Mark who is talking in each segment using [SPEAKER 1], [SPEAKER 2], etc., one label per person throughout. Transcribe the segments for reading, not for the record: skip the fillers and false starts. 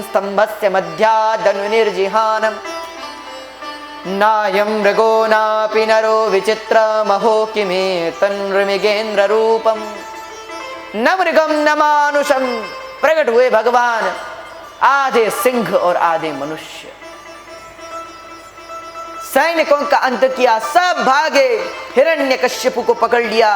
[SPEAKER 1] स्तंभस्य मध्यादनुनिर्जिहानं नायं मृगो नापि नरो विचित्रमहो किमेतन्मृगेन्द्र रूपम। न मृगम न मानुषम, प्रकट हुए भगवान आधे सिंह और आधे मनुष्य। सैनिकों का अंत किया, सब भागे। हिरण्यकश्यप को पकड़ लिया,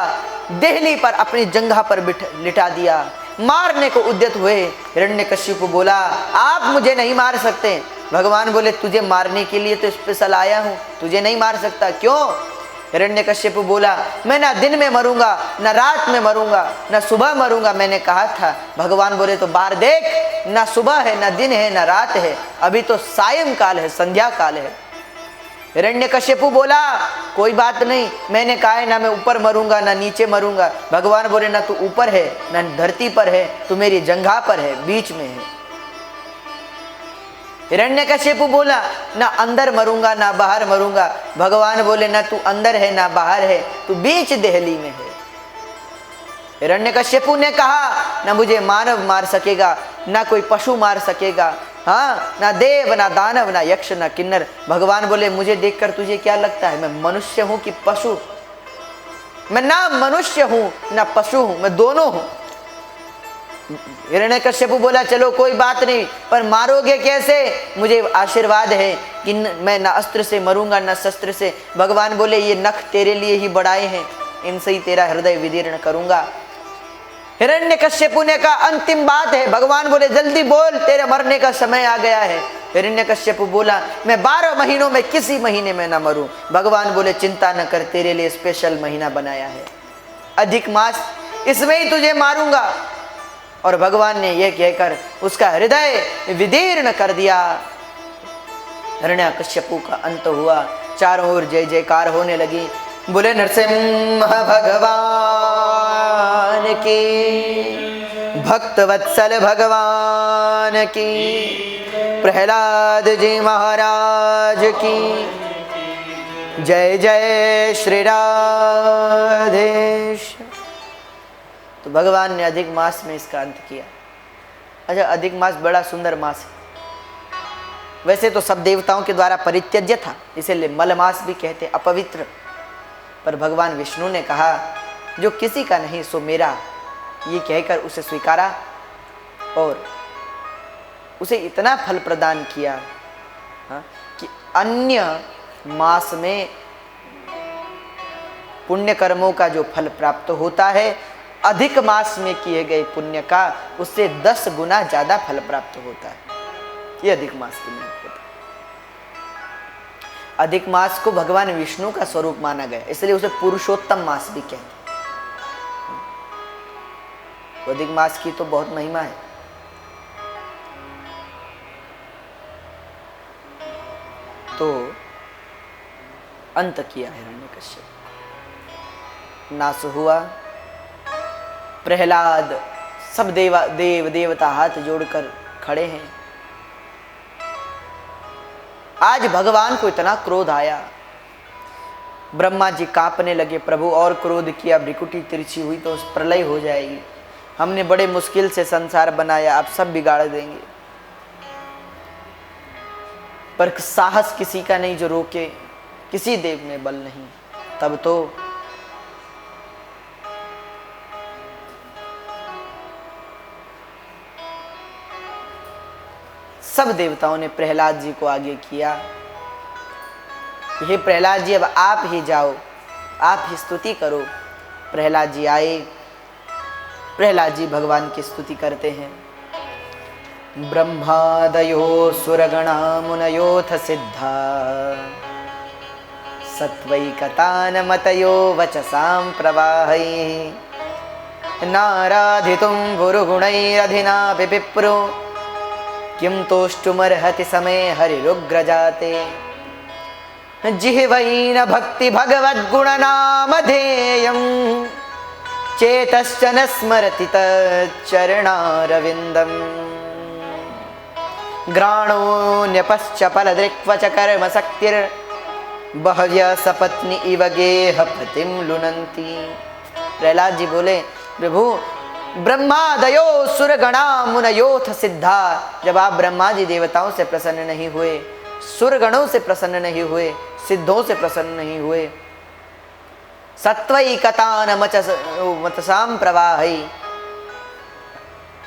[SPEAKER 1] देहली पर अपनी जंघा पर लिटा दिया, मारने को उद्यत हुए। हिरण्यकश्यप बोला, आप मुझे नहीं मार सकते। भगवान बोले, तुझे मारने के लिए तो स्पेशल आया हूं, तुझे नहीं मार सकता। क्यों? हिरण्यकश्यप बोला, मैं ना दिन में मरूंगा, ना रात में मरूंगा, ना सुबह मरूंगा, मैंने कहा था। भगवान बोले, तो बाहर देख, ना सुबह है, ना दिन है, ना रात है, अभी तो सायं काल है, संध्या काल है। हिरण्यकश्यप बोला, कोई बात नहीं, मैंने कहा है ना मैं ऊपर मरूंगा ना नीचे मरूंगा। भगवान बोले, ना तू ऊपर है ना धरती पर है, तू मेरी जंघा पर है, बीच में है। हिरण्यकश्यप बोला, ना अंदर मरूंगा ना बाहर मरूंगा। भगवान बोले, ना तू अंदर है ना बाहर है, तू बीच देहली में है। हिरण्यकश्यप ने कहा, ना मुझे मानव मार सकेगा, ना कोई पशु मार सकेगा, हाँ, ना देव ना दानव ना यक्ष ना किन्नर। भगवान बोले, मुझे देखकर तुझे क्या लगता है मैं मनुष्य हूं कि पशु? मैं ना मनुष्य हूं ना पशु हूं, मैं दोनों हूं। हिरण्यकश्यप बोला, चलो कोई बात नहीं, पर मारोगे कैसे? मुझे आशीर्वाद है कि मैं ना अस्त्र से मरूंगा ना शस्त्र से। भगवान बोले, ये नख तेरे लिए ही बढ़ाए हैं, इनसे ही तेरा हृदय विदीर्ण करूंगा। हिरण्यकश्यप ने कहा, अंतिम बात है। भगवान बोले, जल्दी बोल, तेरे मरने का समय आ गया है। हिरण्यकश्यप बोला, मैं 12 महीनों में किसी महीने में ना मरूं। भगवान बोले, चिंता न कर, तेरे लिए स्पेशल महीना बनाया है, अधिक मास, इसमें ही तुझे मारूंगा। और भगवान ने यह कहकर उसका हृदय विदीर्ण कर दिया। हिरण्यकश्यप का अंत हुआ। चारों ओर जय जयकार होने लगी। बोले नरसिंह भगवान की, भक्तवत्सल भगवान की, प्रहलाद जी महाराज की जय जय श्री राधेश। तो भगवान ने अधिक मास में इसका अंत किया। अच्छा, अधिक मास बड़ा सुंदर मास है। वैसे तो सब देवताओं के द्वारा परित्यज्य था, इसीलिए मलमास भी कहते, अपवित्र। पर भगवान विष्णु ने कहा, जो किसी का नहीं सो मेरा, ये कहकर उसे स्वीकारा और उसे इतना फल प्रदान किया कि अन्य मास में पुण्य कर्मों का जो फल प्राप्त होता है, अधिक मास में किए गए पुण्य का उससे 10 गुना ज्यादा फल प्राप्त होता है। ये अधिक मास के लिए होता है। अधिक मास को भगवान विष्णु का स्वरूप माना गया, इसलिए उसे पुरुषोत्तम मास भी कहते हैं। अधिक मास की तो बहुत महिमा है। तो अंत किया हिरण्यकश्यप, नाश हुआ। प्रहलाद, सब देव देवता हाथ जोड़कर खड़े हैं। आज भगवान को इतना क्रोध आया, ब्रह्मा जी कांपने लगे, प्रभु और क्रोध किया, भ्रिकुटी तिरछी हुई तो प्रलय हो जाएगी। हमने बड़े मुश्किल से संसार बनाया, अब सब बिगाड़ देंगे। पर साहस किसी का नहीं जो रोके, किसी देव में बल नहीं। तब तो सब देवताओं ने प्रहलाद जी को आगे किया, हे प्रहलाद जी अब आप ही जाओ, आप ही स्तुति करो। प्रहलाद जी आए। प्रहलाद जी भगवान की स्तुति करते हैं। ब्रह्मादयो सुरगणा मुनयोथ सिद्धा, सत्वैकतानमतयो वचसां प्रवाहैः, नाराधितुं गुरुगुणैरधिनापि विप्रो, किं तोष्टुमर्हति समे हरिरुग्रजाते। जिह्वैन भक्ति भगवद्गुणनामधेयं, चेतश्च न स्मरति तच्चरणारविन्दम्। घ्राणोऽन्यपश्च फलदृक्वच कर्मशक्तिर्बह्व्यः सपत्नी इव गेह पतिं लुनन्ति। प्रहलाद जी बोले, प्रभु ब्रह्मादयो सुरगणा मुनयोथ सिद्धा। जब आप ब्रह्मा जी देवताओं से प्रसन्न नहीं हुए, सुरगणों से प्रसन्न नहीं हुए, सिद्धों से प्रसन्न नहीं हुए, सत्वई कतान मतसाम प्रवाही,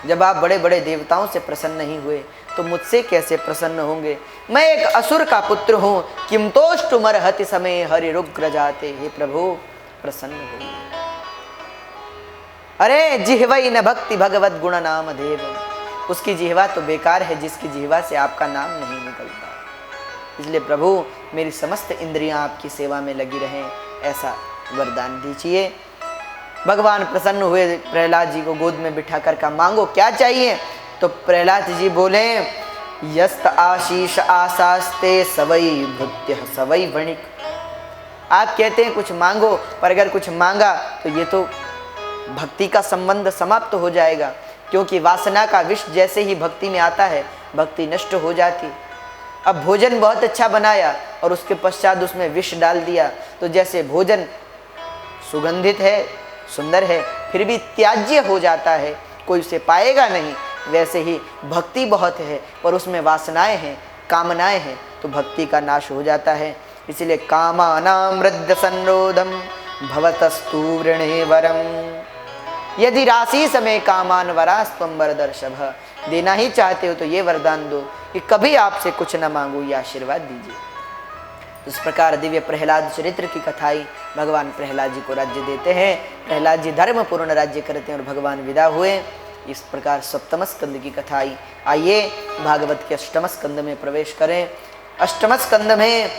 [SPEAKER 1] जब आप बड़े बड़े देवताओं से प्रसन्न नहीं हुए तो मुझसे कैसे प्रसन्न होंगे? मैं एक असुर का पुत्र हूं, किमतोष्टुमर्हति समय हरिरुग्र जाते। हे प्रभु प्रसन्न होइए। अरे जिह्वई न भक्ति भगवत गुण नाम देव, उसकी जिह्वा तो बेकार है जिसकी जिह्वा से आपका नाम नहीं निकलता। इसलिए प्रभु मेरी समस्त इंद्रियां आपकी सेवा में लगी रहें, ऐसा वरदान दीजिए। भगवान प्रसन्न हुए, प्रहलाद जी को गोद में बिठाकर कहा मांगो क्या चाहिए? तो प्रहलाद जी बोले यस्त आशीष आशास्ते सवई भृत्य सवई वणिक। आप कहते हैं कुछ मांगो, पर अगर कुछ मांगा तो ये तो भक्ति का संबंध समाप्त हो जाएगा, क्योंकि वासना का विष जैसे ही भक्ति में आता है भक्ति नष्ट हो जाती। अब भोजन बहुत अच्छा बनाया और उसके पश्चात उसमें विष डाल दिया, तो जैसे भोजन सुगंधित है, सुंदर है, फिर भी त्याज्य हो जाता है, कोई उसे पाएगा नहीं, वैसे ही भक्ति बहुत है पर उसमें वासनाएं हैं, कामनाएं हैं, तो भक्ति का नाश हो जाता है। इसलिए कामानां वृद्ध संरोधम भवतस्तु वृणे वरम, यदि राशि समय कामान वरास्त्वं वरदर्शभ। देना ही चाहते हो तो ये वरदान दो कि कभी आपसे कुछ न मांगू, ये आशीर्वाद दीजिए। इस प्रकार दिव्य प्रहलाद चरित्र की कथाई भगवान प्रहलाद जी को राज्य देते हैं। प्रहलाद जी धर्म पूर्ण राज्य करते हैं और भगवान विदा हुए। इस प्रकार सप्तम स्कंद की कथाई। आइए भागवत के अष्टम स्कंद में प्रवेश करें। अष्टम स्कंद में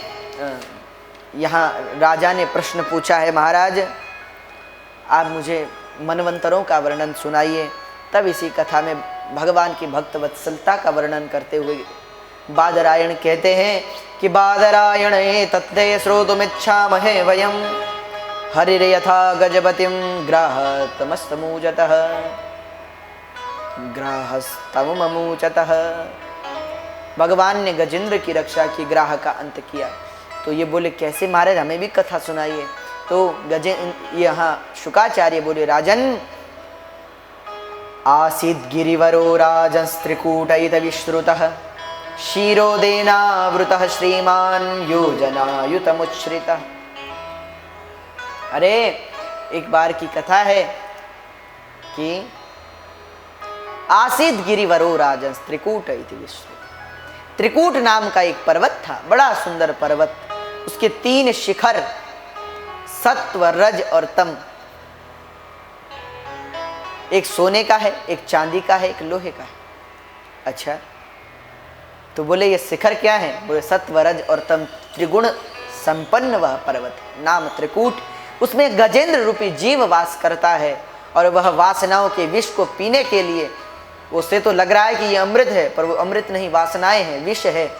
[SPEAKER 1] यहाँ राजा ने प्रश्न पूछा है, महाराज आप मुझे मनवंतरों का वर्णन सुनाइए। तब इसी कथा में भगवान की भक्त वत्सलता का वर्णन करते हुए बादरायण कहते हैं कि बादरायणे तत्ते श्रोतुमिच्छामहे वयं हरिर्यथा गजपतिं ग्राहतमस्तमूचतः ग्राहस्तमूचतः। भगवान ने गजेंद्र की रक्षा की, ग्राह का अंत किया। तो ये बोले कैसे महाराज, हमें भी कथा सुनाइए। तो यहाँ शुकाचार्य बोले राजन आसीत् गिरिवरो राजस्त्रिकूटैत विश्रुतः क्षीरोदेनावृतः श्रीमान् योजनायुतमुच्छ्रितः। अरे एक बार की कथा है कि आसीत् गिरिवरो राजस त्रिकूट इति विश्रुतः। त्रिकूट नाम का एक पर्वत था, बड़ा सुंदर पर्वत। उसके 3 शिखर सत्व रज और तम, एक सोने का है, एक चांदी का है, एक लोहे का है। अच्छा, तो बोले ये शिखर क्या है? बोले सत्व रज और तम त्रिगुण संपन्न वह पर्वत है, नाम त्रिकूट। उसमें गजेंद्र रूपी जीव वास करता है और वह वासनाओं के विष को पीने के लिए, उससे तो लग रहा है कि ये अमृत है, पर वो अमृत नहीं, वासनाएं हैं, विष है।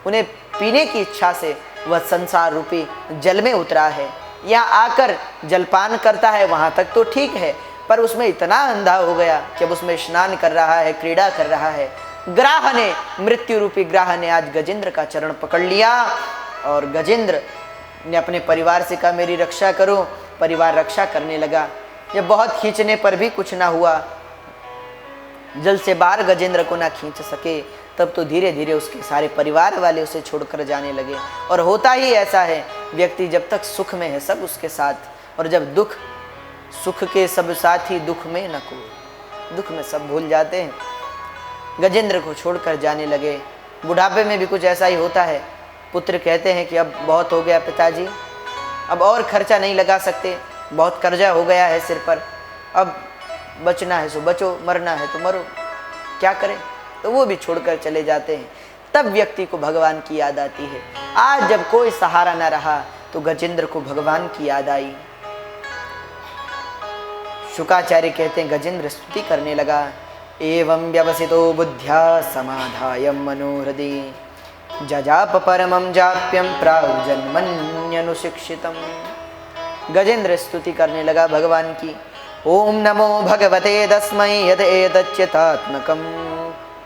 [SPEAKER 1] उन्हें पीने की इच्छा से वह संसार रूपी जल में उतरा है। यहाँ आकर जलपान करता है, वहाँ तक तो ठीक है, पर उसमें इतना अंधा हो गया कि अब उसमें स्नान कर रहा है, क्रीड़ा कर रहा है। ग्राह ने, मृत्यु रूपी ग्राह ने आज गजेंद्र का चरण पकड़ लिया और गजेंद्र ने अपने परिवार से कहा मेरी रक्षा करो। परिवार रक्षा करने लगा। जब बहुत खींचने पर भी कुछ ना हुआ, जल से बाहर गजेंद्र को ना खींच सके, तब तो धीरे धीरे उसके सारे परिवार वाले उसे छोड़कर जाने लगे। और होता ही ऐसा है, व्यक्ति जब तक सुख में है सब उसके साथ, और जब दुख, सुख के सब साथी दुख में न कोई, दुख में सब भूल जाते हैं। गजेंद्र को छोड़कर जाने लगे। बुढ़ापे में भी कुछ ऐसा ही होता है। पुत्र कहते हैं कि अब बहुत हो गया पिताजी, अब और खर्चा नहीं लगा सकते, बहुत कर्जा हो गया है सिर पर, अब बचना है सो बचो, मरना है तो मरो, क्या करें? तो वो भी छोड़कर चले जाते हैं। तब व्यक्ति को भगवान की याद आती है। आज जब कोई सहारा न रहा तो गजेंद्र को भगवान की याद आई। शुकाचार्य कहते हैं गजेंद्र स्तुति करने लगा। एवं व्यवसितो बुद्ध्या समाधाय मनोहृदि जजाप परमं जाप्यं प्राहुर्जन्मन्यनुशिक्षितम्। गजेंद्र स्तुति करने लगा भगवान की। ओम नमो भगवते तस्मै यद एतच्चितात्मकं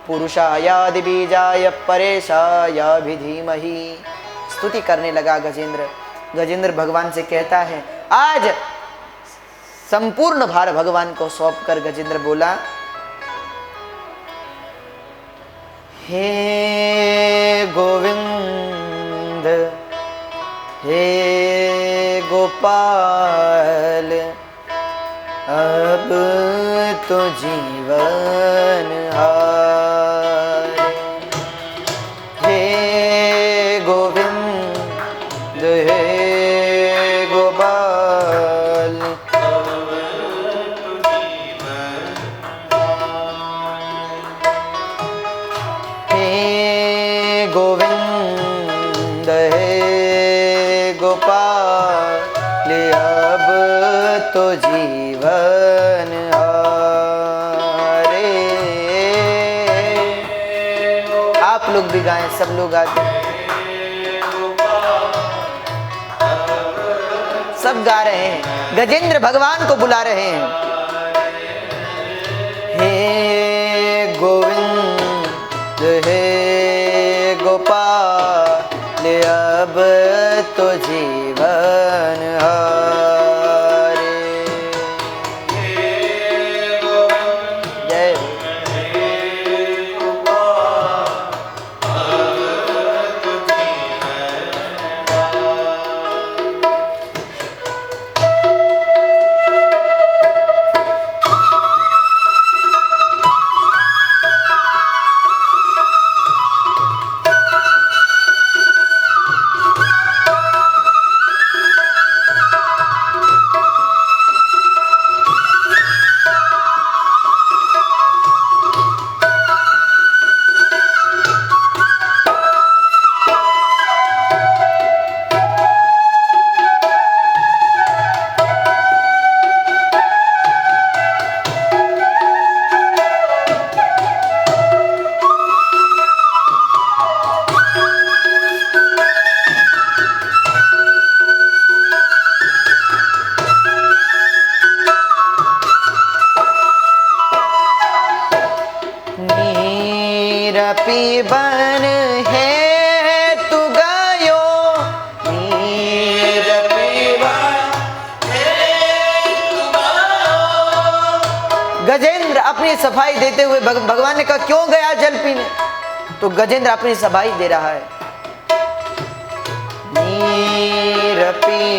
[SPEAKER 1] पुरुषायादि बीजाय परेशायाभिधीमहि। स्तुति करने लगा गजेंद्र। गजेंद्र भगवान से कहता है आज संपूर्ण भार भगवान को सौंपकर गजेंद्र बोला, हे गोविंद, हे गोपाल, अब तो जीवन हार। हे गोविंद, हे गोपाल, हे गोविंद, हे गोपाल, अब तो जीवन हारे। आप लोग भी गाएं, सब लोग गाते हैं, सब गा रहे हैं, गजेंद्र भगवान को बुला रहे हैं। हे गोविंद, हे गोपाल, अब तो जीवन हारे। जय पीबन है तू गायो, नीर पीबन है तू गायो। गजेंद्र अपनी सफाई देते हुए भगवान ने कहा, क्यों गया जल पीने? तो गजेंद्र अपनी सफाई दे रहा है, नीर पी